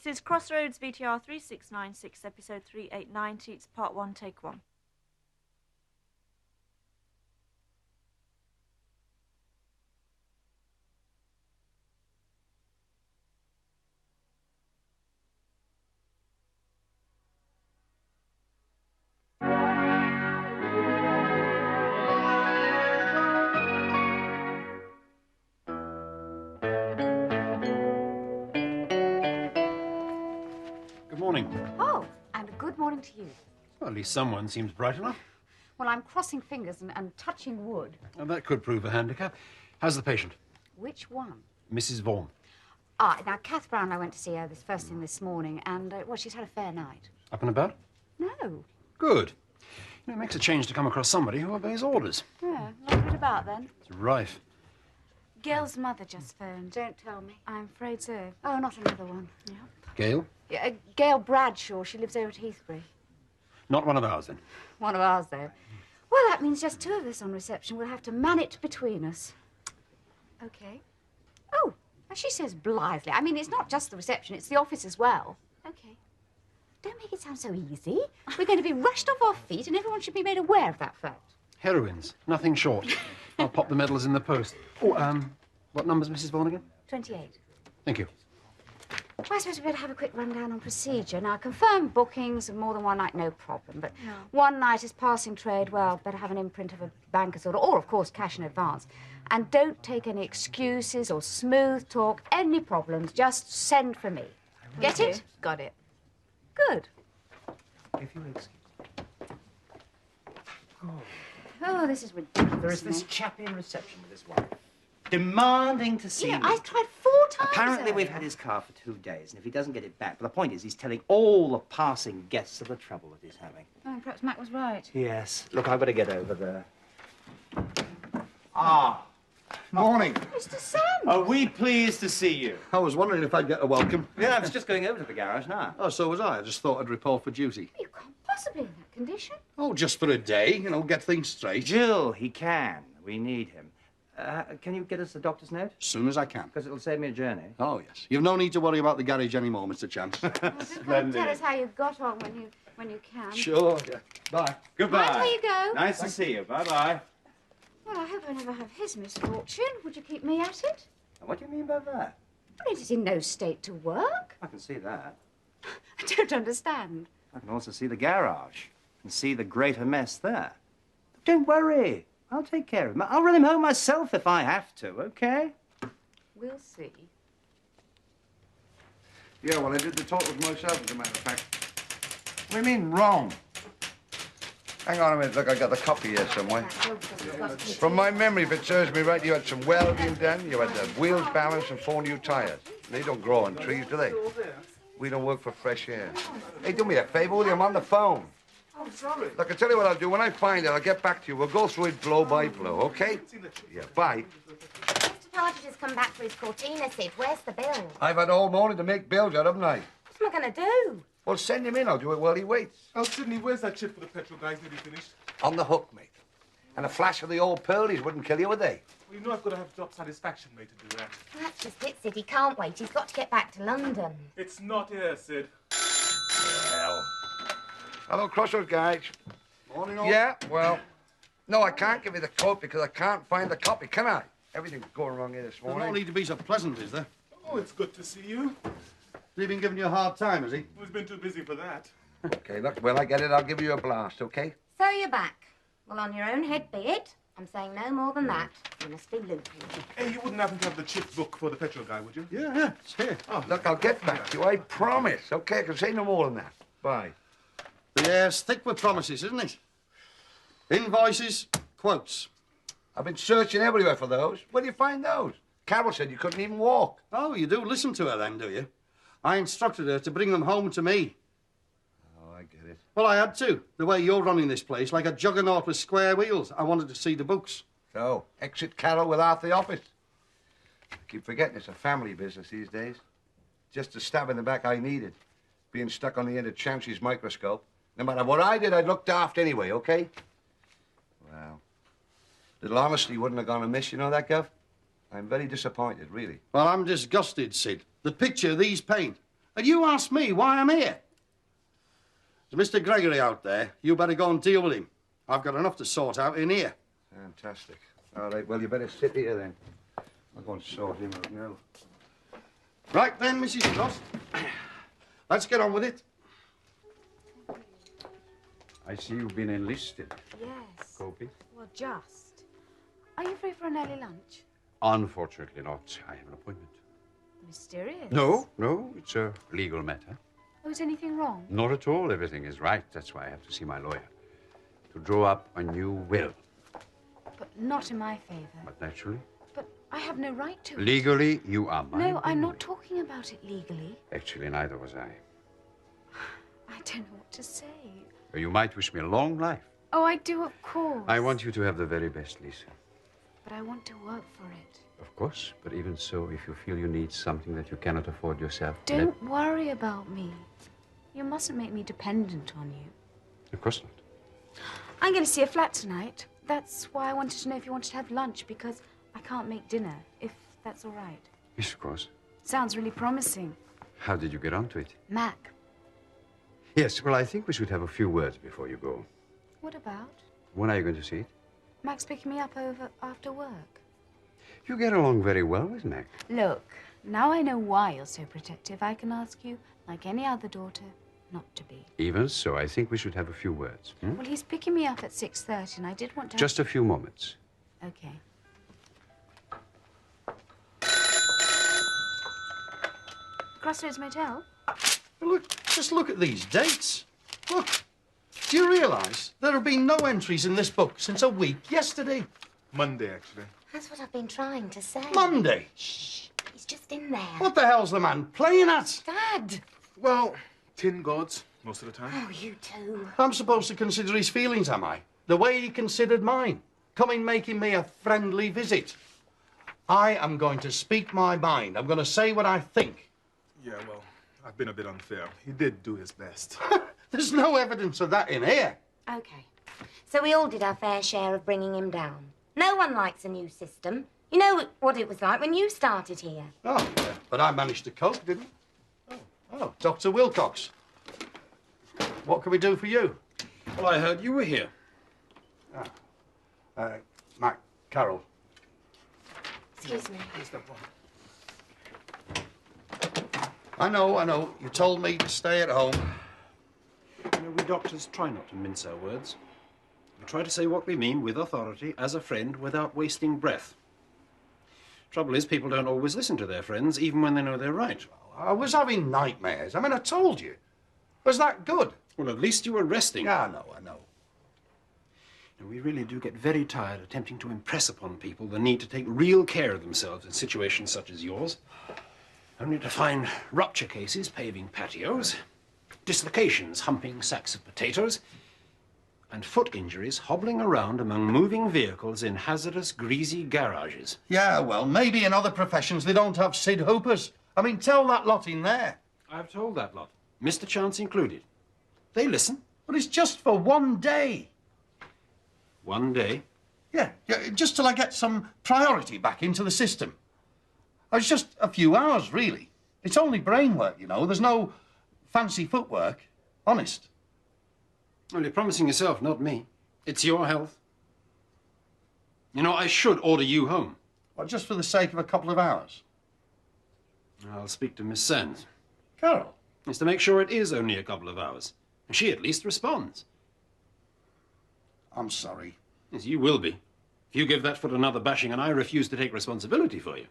This is Crossroads VTR 3696, episode 3890. It's part 1, take 1. Good morning. Oh, and a good morning to you. Well, at least someone seems bright enough. Well, I'm crossing fingers and touching wood. And that could prove a handicap. How's the patient? Which one? Mrs. Vaughan. Now, Kath Brown, I went to see her this first thing this morning, and, well, she's had a fair night. Up and about? No. Good. You know, it makes a change to come across somebody who obeys orders. Yeah, not a bit about, then. It's rife. Gail's mother just phoned. Don't tell me. I'm afraid so. Oh, not another one. Yeah. Gail? Yeah, Gail Bradshaw. She lives over at Heathbury. Not one of ours, then. One of ours, though. Well, that means just two of us on reception. We'll have to man it between us. Okay. Oh, as she says blithely. I mean, it's not just the reception, it's the office as well. Okay. Don't make it sound so easy. We're going to be rushed off our feet, and everyone should be made aware of that fact. Heroines. Nothing short. I'll pop the medals in the post. Oh, what number's Mrs. Vaughan again? 28. Thank you. Well, I suppose we better have a quick rundown on procedure. Now, confirmed bookings of more than one night, no problem. But one night is passing trade, well, better have an imprint of a banker's order, or, of course, cash in advance. And don't take any excuses or smooth talk. Any problems, just send for me. Get it? Got it. Good. If you excuse me. Oh, this is ridiculous. There is this chap in reception with his wife, demanding to see You know, me. I've tried 4 times. Apparently, we've had his car for 2 days, and if he doesn't get it back, but the point is, he's telling all the passing guests of the trouble that he's having. Oh, perhaps Mac was right. Yes. Look, I've got to get over there. Morning. Mr. Sam! Are we pleased to see you? I was wondering if I'd get a welcome. Yeah, I was just going over to the garage now. Oh, so was I. I just thought I'd report for duty. You can't possibly in that condition. Oh, just for a day, get things straight. Jill, he can. We need him. Can you get us the doctor's note? As soon as I can. Because it'll save me a journey. Oh, yes. You've no need to worry about the garage anymore, Mr. Chance. Tell us how you got on when you can. Sure, yeah. Bye. Goodbye. Mind where you go. Nice to see you. Bye-bye. Well, I hope I never have his misfortune. Would you keep me at it? What do you mean by that? Well, it is in no state to work. I can see that. I don't understand. I can also see the garage and see the greater mess there. Don't worry. I'll take care of him. I'll run him home myself if I have to, okay? We'll see. Yeah, well, I did the totals myself, as a matter of fact. What do you mean, wrong? Hang on a minute. Look, I got the copy here somewhere. From my memory, if it serves me right, you had some welding done, you had the wheels balanced and 4 new tires. They don't grow on trees, do they? We don't work for fresh air. Hey, do me a favor, will you? I'm on the phone. Oh, sorry. Look, I'll tell you what I'll do. When I find it, I'll get back to you. We'll go through it blow by blow, okay? Yeah, bye. Mr. Partridge has come back for his Cortina, Sid. Where's the bill? I've had all morning to make bills out, haven't I? What am I going to do? Well, send him in. I'll do it while he waits. Oh, Sydney, where's that ship for the petrol guys? Nearly finished? On the hook, mate. And a flash of the old pearlies wouldn't kill you, would they? Well, you know I've got to have job satisfaction, mate, to do that. Well, that's just it, Sid. He can't wait. He's got to get back to London. It's not here, Sid. Well. Hello, Crossroads, guys. Morning, all. Yeah, well, no, I can't give you the quote because I can't find the copy, can I? Everything's going wrong here this morning. There's no need to be so pleasant, is there? Oh, it's good to see you. Has he been giving you a hard time, has he? Who's been too busy for that? Okay, look, well, I get it. I'll give you a blast, okay? So you're back. Well, on your own head be it. I'm saying no more than that. You must be loopy. Hey, you wouldn't happen to have the chip book for the petrol guy, would you? Yeah, it's here. Oh, look, I'll get back to you, I promise. Okay, I can say no more than that. Bye. The air's thick with promises, isn't it? Invoices, quotes. I've been searching everywhere for those. Where do you find those? Carol said you couldn't even walk. Oh, you do listen to her then, do you? I instructed her to bring them home to me. Oh, I get it. Well, I had to. The way you're running this place, like a juggernaut with square wheels. I wanted to see the books. So, exit Carol with half the office. I keep forgetting it's a family business these days. Just a stab in the back I needed. Being stuck on the end of Chancey's microscope. No matter what I did, I'd look daft anyway, okay? Well, little honesty wouldn't have gone amiss, you know that, Gov? I'm very disappointed, really. Well, I'm disgusted, Sid. The picture these paint. And you ask me why I'm here. There's Mr. Gregory out there. You better go and deal with him. I've got enough to sort out in here. Fantastic. All right, well, you better sit here then. I'll go and sort him out now. Right then, Mrs. Frost. Let's get on with it. I see you've been enlisted. Yes. Copy. Well, just. Are you free for an early lunch? Unfortunately not. I have an appointment. Mysterious. No, it's a legal matter. Oh, is anything wrong? Not at all. Everything is right. That's why I have to see my lawyer. To draw up a new will. But not in my favor. But naturally. But I have no right to. Legally, you are mine. No, I'm not talking about it legally. Actually, neither was I. I don't know what to say. You might wish me a long life. Oh, I do, of course. I want you to have the very best, Lisa. But I want to work for it. Of course, but even so, if you feel you need something that you cannot afford yourself... Don't worry about me. You mustn't make me dependent on you. Of course not. I'm going to see a flat tonight. That's why I wanted to know if you wanted to have lunch, because I can't make dinner, if that's all right. Yes, of course. Sounds really promising. How did you get onto it? Mac. Yes, well, I think we should have a few words before you go. What about? When are you going to see it? Mac's picking me up over after work. You get along very well with Mac. Look, now I know why you're so protective. I can ask you, like any other daughter, not to be. Even so, I think we should have a few words. Well, he's picking me up at 6:30, and I did want to... Just a few moments. Okay. Crossroads Motel? Look, just look at these dates. Look. Do you realise there have been no entries in this book since a week yesterday? Monday, actually. That's what I've been trying to say. Monday? Shh. He's just in there. What the hell's the man playing at? Dad. Well, tin gods, most of the time. Oh, you too. I'm supposed to consider his feelings, am I? The way he considered mine. Coming making me a friendly visit. I am going to speak my mind. I'm going to say what I think. Yeah, well, I've been a bit unfair. He did do his best. There's no evidence of that in here. Okay. So we all did our fair share of bringing him down. No one likes a new system. You know what it was like when you started here. Oh, yeah. But I managed to cope, didn't I? Oh, Dr. Wilcox. What can we do for you? Well, I heard you were here. Mac, Carol. Excuse me. I know. You told me to stay at home. You know, we doctors try not to mince our words. We try to say what we mean with authority, as a friend, without wasting breath. Trouble is, people don't always listen to their friends, even when they know they're right. I was having nightmares. I mean, I told you. Was that good? Well, at least you were resting. Yeah, I know. And we really do get very tired attempting to impress upon people the need to take real care of themselves in situations such as yours. Only to find rupture cases paving patios, dislocations humping sacks of potatoes, and foot injuries hobbling around among moving vehicles in hazardous, greasy garages. Yeah, well, maybe in other professions they don't have Sid Hoopers. I mean, tell that lot in there. I've told that lot, Mr. Chance included. They listen. But it's just for one day. One day. Yeah, just till I get some priority back into the system. It's just a few hours, really. It's only brain work, you know. There's no fancy footwork. Honest. Well, you're promising yourself, not me. It's your health. You know, I should order you home. Well, just for the sake of a couple of hours. I'll speak to Miss Sands. Carol? It's to make sure it is only a couple of hours. She at least responds. I'm sorry. Yes, you will be. If you give that foot another bashing and I refuse to take responsibility for you.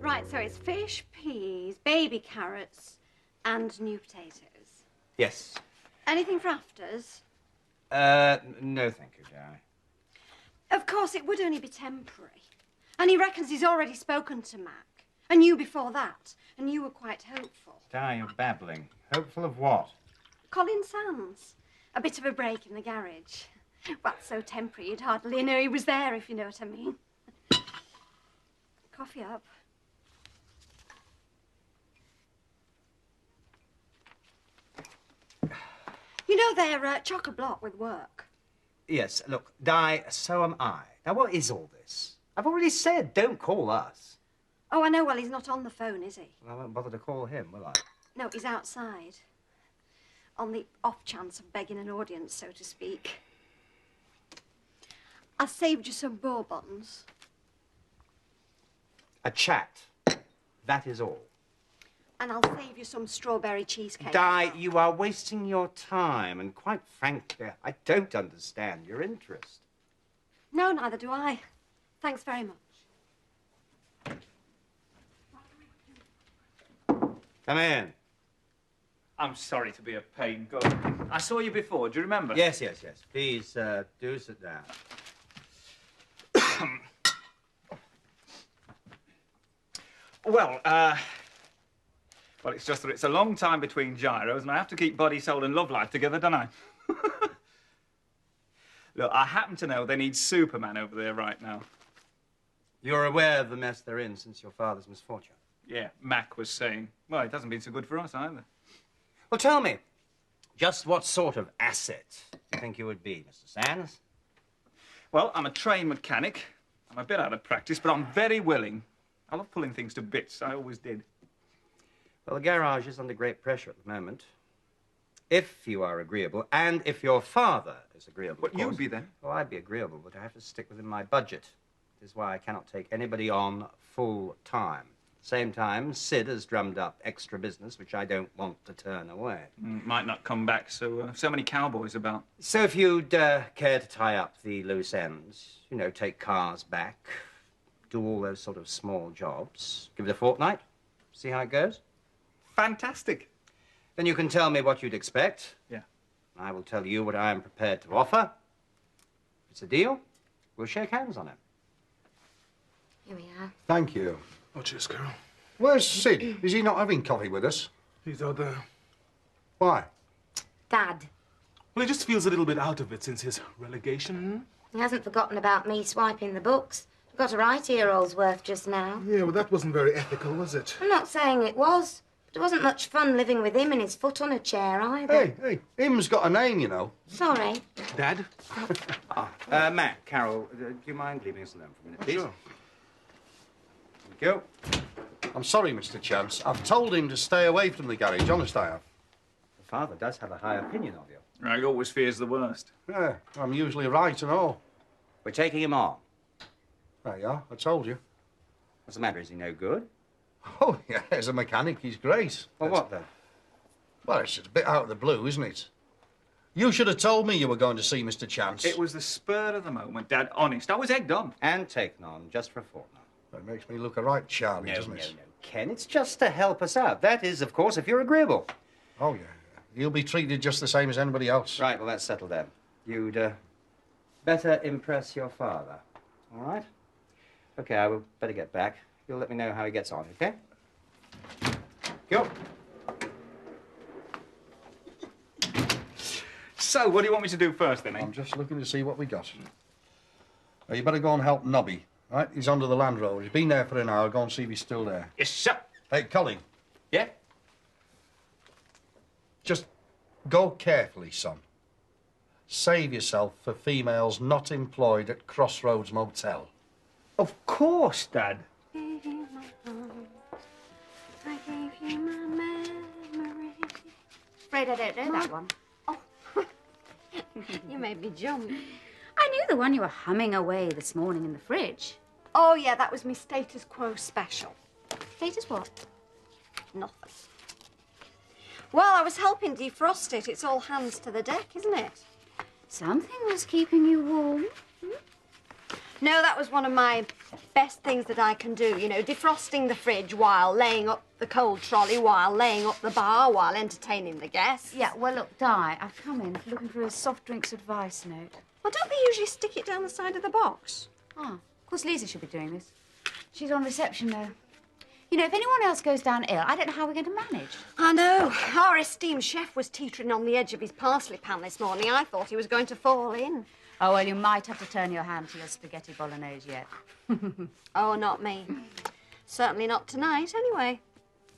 Right, so it's fish, peas, baby carrots and new potatoes. Yes. Anything for afters? No, thank you, Di. Of course, it would only be temporary. And he reckons he's already spoken to Mac. And you before that. And you were quite hopeful. Di, you're babbling. Hopeful of what? Colin Sands. A bit of a break in the garage. Well, so temporary you'd hardly know he was there, if you know what I mean. Coffee up. You know they're chock-a-block with work. Yes, look, Di, so am I. Now, what is all this? I've already said, don't call us. Oh, I know. Well, he's not on the phone, is he? Well, I won't bother to call him, will I? No, he's outside. On the off chance of begging an audience, so to speak. I saved you some bourbons. A chat. That is all. And I'll save you some strawberry cheesecake. Di, you are wasting your time, and quite frankly, I don't understand your interest. No, neither do I. Thanks very much. Come in. I'm sorry to be a pain. Go on. I saw you before. Do you remember? Yes. Please, do sit down. Well, it's just that it's a long time between gyros, and I have to keep body, soul, and love life together, don't I? Look, I happen to know they need Superman over there right now. You're aware of the mess they're in since your father's misfortune? Yeah, Mac was saying. Well, it hasn't been so good for us either. Well, tell me, just what sort of asset do you think you would be, Mr. Sands? Well, I'm a trained mechanic. I'm a bit out of practice, but I'm very willing. I love pulling things to bits. I always did. Well, the garage is under great pressure at the moment. If you are agreeable, and if your father is agreeable, What, of course. you'd be then? Well, I'd be agreeable, but I have to stick within my budget. This is why I cannot take anybody on full time. Same time, Sid has drummed up extra business, which I don't want to turn away. Might not come back, so many cowboys about. So if you'd care to tie up the loose ends, you know, take cars back, do all those sort of small jobs, give it a fortnight, see how it goes. Fantastic. Then you can tell me what you'd expect. Yeah. I will tell you what I am prepared to offer. If it's a deal, we'll shake hands on it. Here we are. Thank you. Oh, cheers, Carol. Where's Sid? Is he not having coffee with us? He's out there. Why? Dad. Well, he just feels a little bit out of it since his relegation. He hasn't forgotten about me swiping the books. Got a right-year-old's worth just now. Yeah, well, that wasn't very ethical, was it? I'm not saying it was, but it wasn't much fun living with him and his foot on a chair either. Hey, him's got a name, you know. Sorry. Dad? Matt, Carol, do you mind leaving us alone for a minute, please? Sure. Thank you. I'm sorry, Mr. Chance. I've told him to stay away from the garage, honest I have. The father does have a high opinion of you. Right, he always fears the worst. Yeah, I'm usually right and all. We're taking him on. There you are, I told you. What's the matter? Is he no good? Oh, yeah, as a mechanic, he's great. Well, what then? Well, it's just a bit out of the blue, isn't it? You should have told me you were going to see Mr. Chance. It was the spur of the moment, Dad. Honest, I was egged on. And taken on just for a fortnight. That makes me look a right Charlie, No, doesn't it? Ken, it's just to help us out. That is, of course, if you're agreeable. Oh, yeah. You'll be treated just the same as anybody else. Right, well, that's settled then. You'd better impress your father, all right? Okay, I will better get back. You'll let me know how he gets on, okay? Go. So, what do you want me to do first, then, eh? I'm just looking to see what we got. You better go and help Nobby, right? He's under the Land Rover. He's been there for an hour. Go and see if he's still there. Yes, sir. Hey, Colin. Yeah? Just go carefully, son. Save yourself for females not employed at Crossroads Motel. Of course, Dad. I gave you my memory. Afraid I don't know that one. Oh, you made me jump. I knew the one you were humming away this morning in the fridge. Oh, yeah, that was me status quo special. Status what? Nothing. Well, I was helping defrost it. It's all hands to the deck, isn't it? Something was keeping you warm. No, that was one of my best things that I can do, you know, defrosting the fridge while laying up the cold trolley, while laying up the bar, while entertaining the guests. Yeah, well, look, Di, I've come in looking for a soft drinks advice note. Well, don't they usually stick it down the side of the box? Ah, of course Lisa should be doing this. She's on reception, though. You know, if anyone else goes down ill, I don't know how we're going to manage. I know. Our esteemed chef was teetering on the edge of his parsley pan this morning. I thought he was going to fall in. Oh, well, you might have to turn your hand to your spaghetti bolognese yet. Oh, not me. Certainly not tonight, anyway.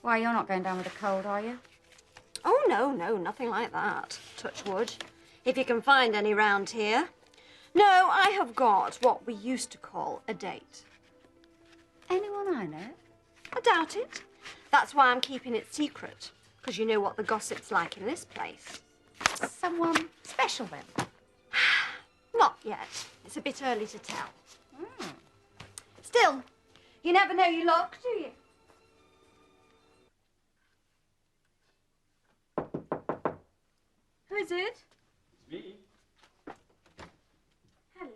Why, you're not going down with a cold, are you? Oh, no, nothing like that. Touch wood. If you can find any round here. No, I have got what we used to call a date. Anyone I know? I doubt it. That's why I'm keeping it secret. Because you know what the gossip's like in this place. Someone special, then? Not yet. It's a bit early to tell. Still, you never know your luck, do you? Who is it? It's me. Hello.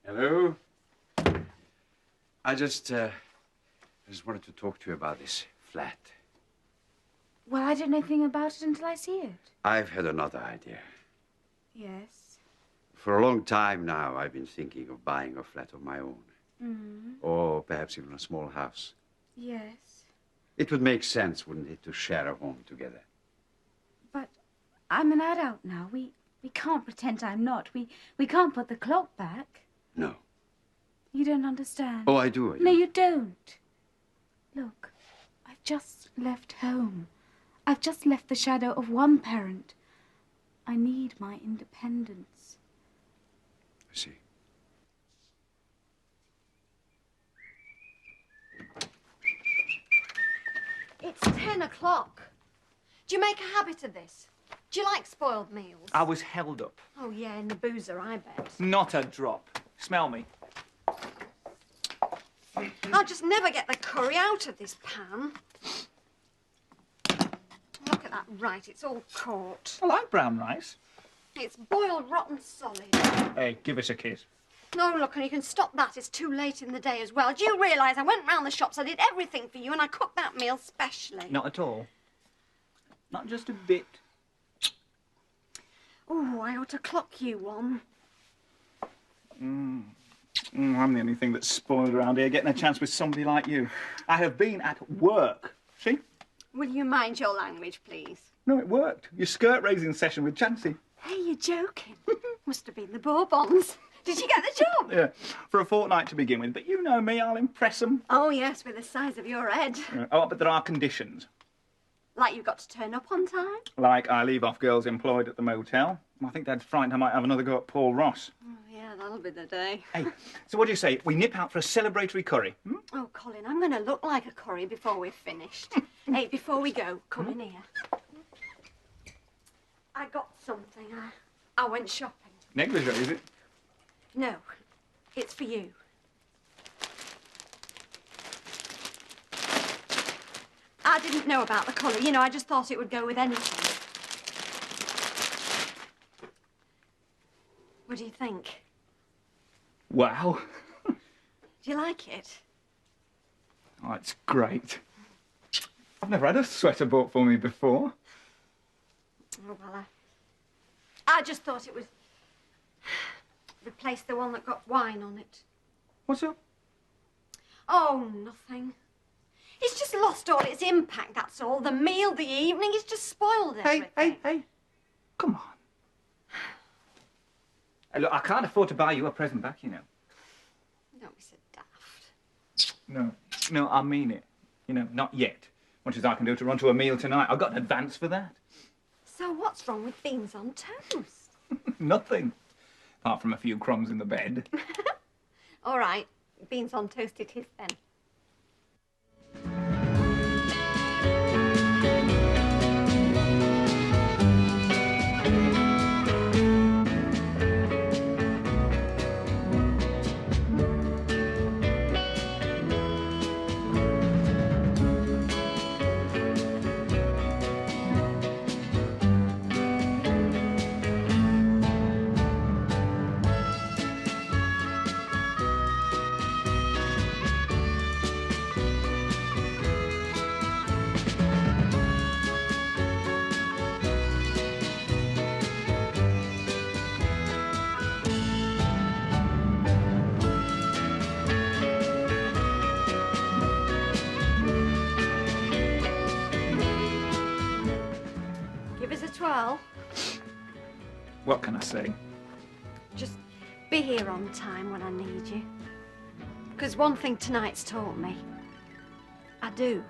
Hello. I just wanted to talk to you about this flat. Well, I don't know anything about it until I see it. I've had another idea. Yes. For a long time now, I've been thinking of buying a flat of my own. Mm-hmm. Or perhaps even a small house. Yes. It would make sense, wouldn't it, to share a home together? But I'm an adult now. We can't pretend I'm not. We can't put the clock back. No. You don't understand. Oh, I do. No, you don't. Look, I've just left home. I've just left the shadow of one parent. I need my independence. I see. It's 10 o'clock. Do you make a habit of this? Do you like spoiled meals? I was held up. Oh, yeah, in the boozer, I bet. Not a drop. Smell me. I'll just never get the curry out of this pan. Look at that right, it's all caught. I like brown rice. It's boiled rotten solid. Hey, give us a kiss. No, look, and you can stop that. It's too late in the day as well. Do you realise I went round the shops, I did everything for you, and I cooked that meal specially? Not at all. Not just a bit. Oh, I ought to clock you one. I'm the only thing that's spoiled around here, getting a chance with somebody like you. I have been at work. See? Will you mind your language, please? No, it worked. Your skirt-raising session with Chansey. Hey, you're joking. Must have been the Bourbons. Did you get the job? Yeah, for a fortnight to begin with. But you know me, I'll impress them. Oh, yes, with the size of your head. Oh, but there are conditions. Like you've got to turn up on time? Like I leave off girls employed at the motel. I think Dad's frightened I might have another go at Paul Ross. Oh, yeah, that'll be the day. Hey, so what do you say? We nip out for a celebratory curry? Hmm? Oh, Colin, I'm going to look like a curry before we've finished. Hey, before we go, come in here. I got something. I went shopping. Negligee, is it? No, it's for you. I didn't know about the colour. You know, I just thought it would go with anything. What do you think? Wow. Do you like it? Oh, it's great. I've never had a sweater bought for me before. Oh, well, I just thought it was... replace the one that got wine on it. What's up? Oh, nothing. It's just lost all its impact, that's all. The meal, the evening, it's just spoiled everything. Hey. Come on. Hey, look, I can't afford to buy you a present back, you know. Don't be so daft. No, I mean it. You know, not yet. Much as I can do to run to a meal tonight. I've got an advance for that. So what's wrong with beans on toast? Nothing. Apart from a few crumbs in the bed. All right, beans on toast it is then. well. What can I say? Just be here on time when I need you. Because one thing tonight's taught me, I do